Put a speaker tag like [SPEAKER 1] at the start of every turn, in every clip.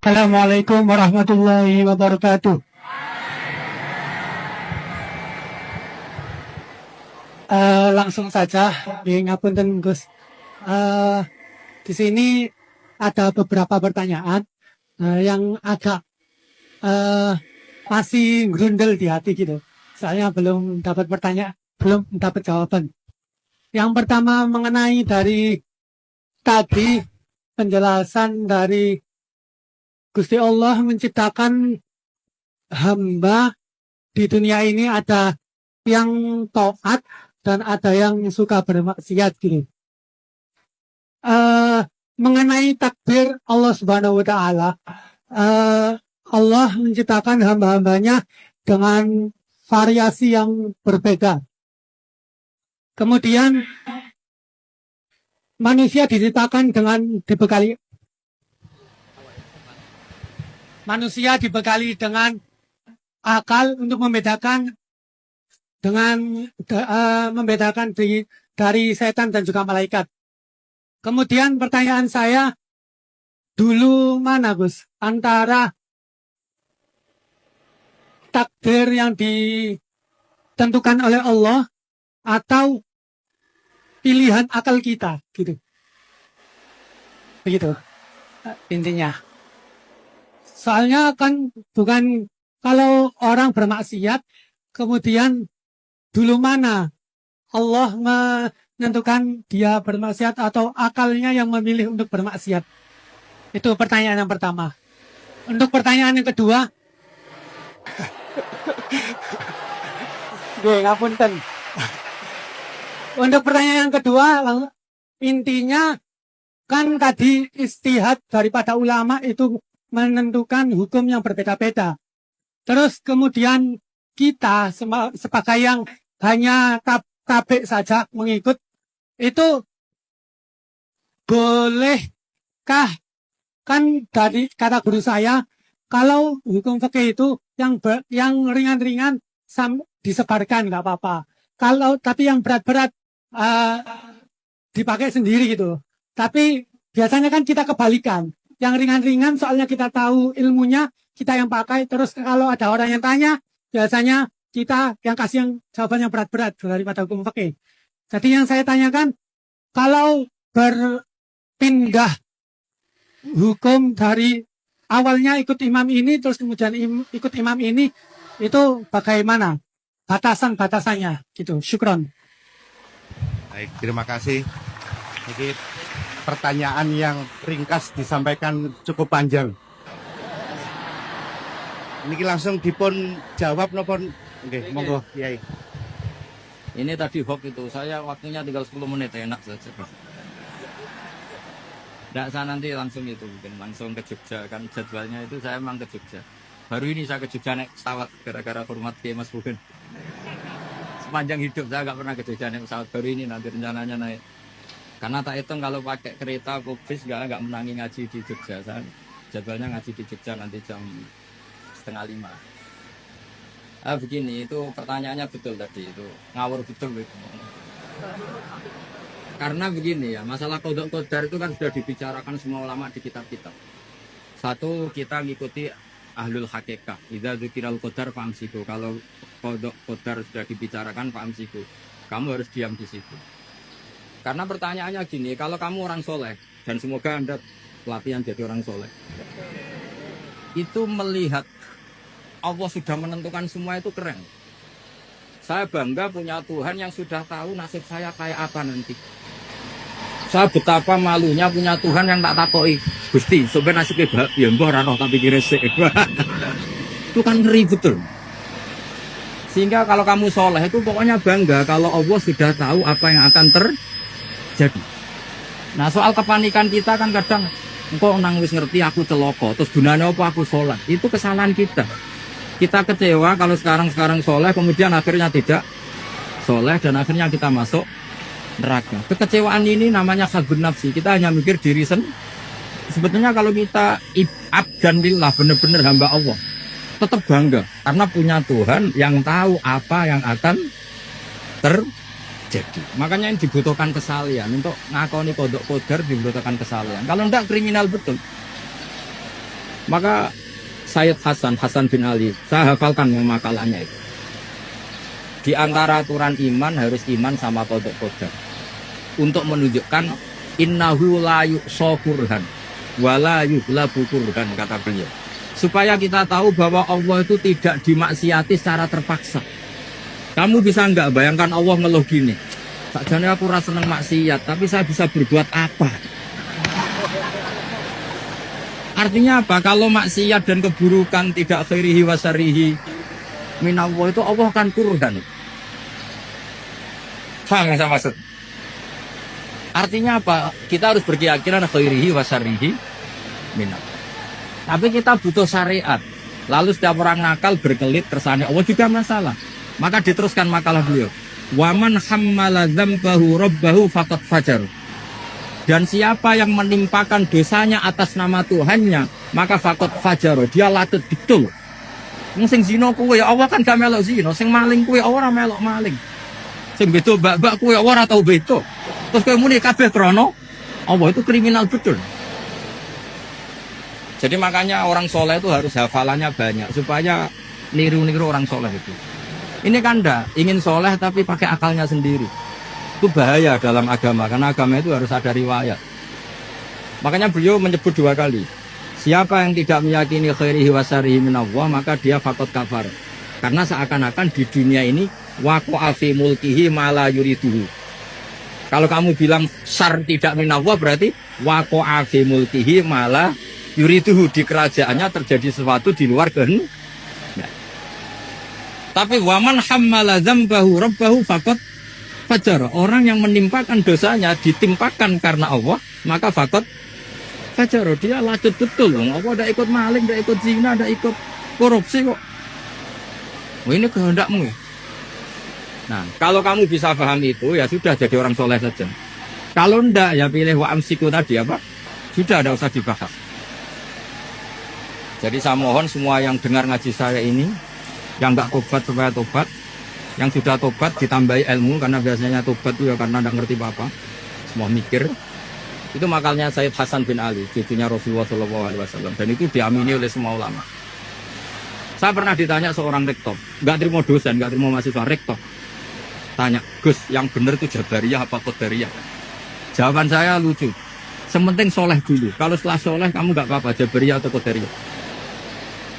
[SPEAKER 1] Assalamualaikum warahmatullahi wabarakatuh. Langsung saja, ngapunten Gus. Di sini ada beberapa pertanyaan yang agak masih grundel di hati gitu. Soalnya belum dapat jawaban. Yang pertama mengenai dari tadi penjelasan dari Gusti Allah menciptakan hamba di dunia ini, ada yang taat dan ada yang suka bermaksiat gitu. Mengenai takdir Allah Subhanahu wa Ta'ala, Allah menciptakan hamba-hambanya dengan variasi yang berbeda. Kemudian manusia diciptakan dibekali dengan akal untuk membedakan dari setan dan juga malaikat. Kemudian pertanyaan saya, dulu mana Gus antara takdir yang ditentukan oleh Allah atau pilihan akal kita gitu. Begitu intinya. Soalnya kan bukan kalau orang bermaksiat kemudian dulu mana Allah menentukan dia bermaksiat atau akalnya yang memilih untuk bermaksiat. Itu pertanyaan yang pertama. Untuk pertanyaan yang kedua, ngapunten. Untuk pertanyaan yang kedua, intinya kan tadi istihad daripada ulama itu menentukan hukum yang berbeda-beda. Terus kemudian kita sebagai yang hanya tabik saja mengikut, itu bolehkah? Kan dari kata guru saya, kalau hukum fikih itu yang ringan-ringan disebarkan nggak apa-apa. Tapi yang berat-berat dipakai sendiri gitu. Tapi biasanya kan kita kebalikan. Yang ringan-ringan soalnya kita tahu ilmunya, kita yang pakai. Terus kalau ada orang yang tanya, biasanya kita yang kasih yang jawaban yang berat-berat daripada hukum fikih. Jadi yang saya tanyakan, kalau berpindah hukum dari awalnya ikut imam ini, terus kemudian ikut imam ini, itu bagaimana batasan-batasannya gitu. Syukron.
[SPEAKER 2] Baik, terima kasih. Jadi pertanyaan yang ringkas disampaikan cukup panjang. Ini langsung dipun jawab nopon. Oke, monggo, Kiai.
[SPEAKER 3] Ini tadi hoax itu, saya waktunya tinggal 10 menit, enak saja. Tidak, saya nanti langsung itu, mungkin langsung ke Jogja, kan jadwalnya itu saya memang ke Jogja. Baru ini saya ke Jogja naik pesawat, gara-gara hormat ke Mas Bugen. Sepanjang hidup saya nggak pernah ke Jogja naik pesawat, baru ini nanti rencananya naik. Karena tak hitung kalau pakai kereta atau bis nggak menangi ngaji di Jogja. Saya jadwalnya ngaji di Jogja nanti jam 4:30. Begini, itu pertanyaannya betul tadi, itu ngawur betul itu. Karena begini ya, masalah qadha qadar itu kan sudah dibicarakan semua ulama di kitab-kitab. Satu, kita ngikuti ahlul hakikah. Idza dzikiral qadar famsiku. Kalau qadha qadar sudah dibicarakan famsiku, kamu harus diam di situ. Karena pertanyaannya gini, kalau kamu orang soleh, dan semoga Anda pelatihan jadi orang soleh, itu melihat Allah sudah menentukan semua itu keren. Saya bangga punya Tuhan yang sudah tahu nasib saya kayak apa nanti. Saya betapa malunya punya Tuhan yang tak takoi. Gusti, sampai nasibnya ya mbah ora tapi kira sik. Itu kan ngeri betul. Sehingga kalau kamu soleh itu pokoknya bangga kalau Allah sudah tahu apa yang akan terjadi. Nah, soal kepanikan kita kan kadang engkau nang wis ngerti aku celoko, terus gunanya apa aku sholat. Itu kesalahan kita. Kita kecewa kalau sekarang soleh, kemudian akhirnya tidak soleh dan akhirnya kita masuk neraka. Kekecewaan ini namanya khabun nafsi. Kita hanya mikir diri sendiri. Sebetulnya kalau kita abdan lillah, benar-benar hamba Allah, tetap bangga karena punya Tuhan yang tahu apa yang akan terjadi. Makanya yang dibutuhkan kesalian untuk ngakoni qadha qadar, dibutuhkan kesalian. Kalau enggak kriminal betul. Maka Sayyid Hasan bin Ali, saya hafalkan yang makalahnya itu. Di antara aturan iman harus iman sama qada qadar. Untuk menunjukkan innahu la yuqsa kurhan wa la yughlabu kurhan, kata beliau. Supaya kita tahu bahwa Allah itu tidak dimaksiati secara terpaksa. Kamu bisa enggak bayangkan Allah ngeluh gini, sakjane aku ora seneng maksiat, tapi saya bisa berbuat apa? Artinya apa? Kalau maksiat dan keburukan tidak khairihi wa syarrihi minallah, itu Allah akan kurhan. Paham yang saya maksud? Artinya apa? Kita harus berkeyakinan khairihi wa syarrihi minallah. Tapi kita butuh syariat. Lalu setiap orang nakal berkelit kersane Allah juga masalah. Maka diteruskan makalah beliau. Waman hammala dzambahu rabbahu faqad fajar. Dan siapa yang menimpakan dosanya atas nama Tuhannya, maka faqad fajar. Dia latut betul. Sing zina kuwi ya Allah kan gak melok zina, sing maling kuwi ora melok maling. Sing beto bak-bak kuwi ora tau beto. Terus kowe muni kabeh krana Allah itu kriminal betul. Jadi makanya orang soleh itu harus hafalannya banyak supaya niru-niru orang soleh itu. Ini kan ingin soleh tapi pakai akalnya sendiri. Itu bahaya dalam agama, karena agama itu harus ada riwayat. Makanya beliau menyebut 2 kali. Siapa yang tidak meyakini khairihi wa syarrihi minallah, maka dia faqad kafar. Karena seakan-akan di dunia ini waqa'a fi mulkihi ma la yuriduhu. Kalau kamu bilang syar tidak minallah, berarti waqa'a fi mulkihi ma la yuriduhu, di kerajaannya terjadi sesuatu di luar kehendak. Tapi waman hammala dzambahu rabbahu faqad fajar. Orang yang menimpakan dosanya ditimpakan karena Allah, maka faqad fajar. Dia lanjut betul. Allah tidak ikut maling, tidak ikut zina, tidak ikut korupsi kok. Oh, ini kehendakmu. Nah, kalau kamu bisa paham itu, ya sudah jadi orang soleh saja. Kalau enggak, ya pilih wa amsiku tadi apa? Sudah, tidak usah dibahas. Jadi saya mohon semua yang dengar ngaji saya ini, yang enggak tobat supaya tobat, yang sudah tobat ditambahi ilmu, karena biasanya tobat itu ya karena enggak ngerti apa-apa, semua mikir. Itu makalnya Sayyid Hasan bin Ali, cucunya Rasulullah SAW, dan itu diamini oleh semua ulama. Saya pernah ditanya seorang rektor, enggak terima dosen, enggak terima mahasiswa, rektor. Tanya, Gus, yang benar itu Jabariyah apa Qadariyah? Jawaban saya lucu. Sementing soleh dulu. Kalau setelah soleh kamu enggak apa-apa, Jabariyah atau Qadariyah.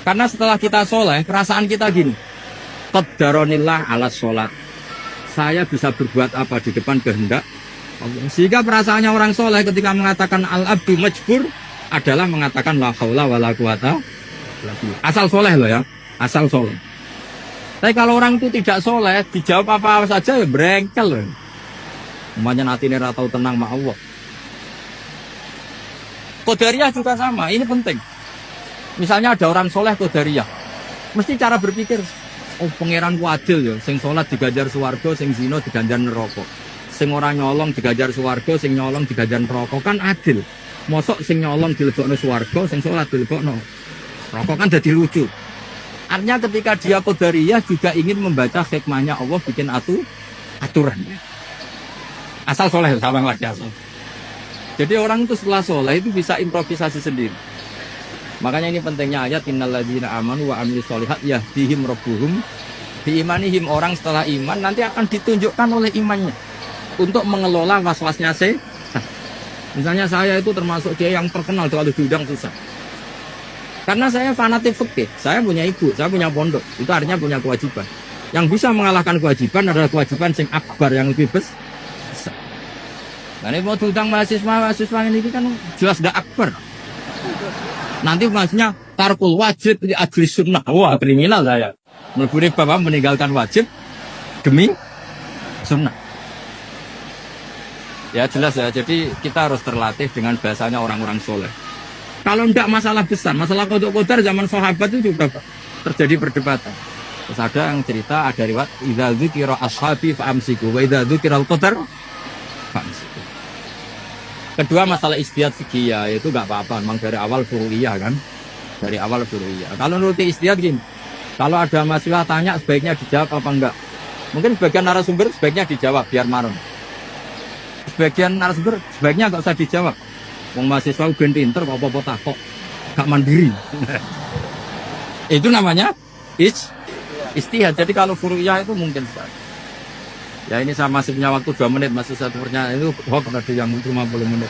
[SPEAKER 3] Karena setelah kita soleh, perasaan kita gini. Qaddaronillah ala sholat. Saya bisa berbuat apa di depan kehendak Allah. Sehingga perasaannya orang soleh ketika mengatakan al-abdu majbur adalah mengatakan la haula wa la quwata. Asal soleh loh ya, asal soleh. Tapi kalau orang itu tidak soleh, dijawab apa saja ya brengkel loh. Umumnya nanti ini ratau tenang sama Allah. Qadariyah juga sama, ini penting. Misalnya ada orang soleh Qadariyah, mesti cara berpikir, oh pangeranku adil ya, sing sholat digajar swarga, sing zina diganjar neraka. Sing ora nyolong digajar swarga, sing nyolong digajar neraka, kan adil. Mosok sing nyolong dilebokno swarga, sing sholat dilebokno neraka, kan jadi lucu. Artinya ketika dia Qadariyah juga ingin membaca hikmahnya Allah bikin aturan. Asal soleh sama lagi asal. Jadi orang itu setelah soleh itu bisa improvisasi sendiri. Makanya ini pentingnya ayat innalladzina amanu wa amilus sholihat yahdihim rabbuhum biimanihim. Orang setelah iman nanti akan ditunjukkan oleh imannya untuk mengelola was-wasnya sehat. Misalnya saya itu termasuk dia yang terkenal kalau diundang susah. Karena saya fanatik fikih, saya punya ibu, saya punya pondok, itu artinya punya kewajiban. Yang bisa mengalahkan kewajiban adalah kewajiban sing akbar, yang lebih besar. Nah ini mau diundang mahasiswa ini kan jelas tidak akbar. Nanti maksudnya tarkul wajib di ajli sunnah. Wah kriminal saya. Meleburi bapak meninggalkan wajib demi sunnah. Ya jelas ya. Jadi kita harus terlatih dengan bahasanya orang-orang soleh. Kalau tidak masalah besar, masalah qadar zaman sahabat itu juga terjadi perdebatan. Terus ada yang cerita, ada riwayat idza dzukira ashabi fa amsiku wa idza dzukira al-qadar fa amsiku. Kedua masalah istihad fikih ya, itu enggak apa-apa, memang dari awal furu'iyah kan. Dari awal furu'iyah. Kalau nuruti istihad gini, kalau ada mahasiswa tanya sebaiknya dijawab apa enggak. Mungkin sebagian narasumber sebaiknya dijawab biar marun. Sebagian narasumber sebaiknya enggak usah dijawab. Wong mahasiswa ben pinter kok apa-apa takok. gak mandiri. Itu namanya istihad. Jadi kalau furu'iyah itu mungkin sekali. Ya ini saya masih punya waktu 2 menit, masih satu pertanyaan itu hoax tadi yang 50 menit.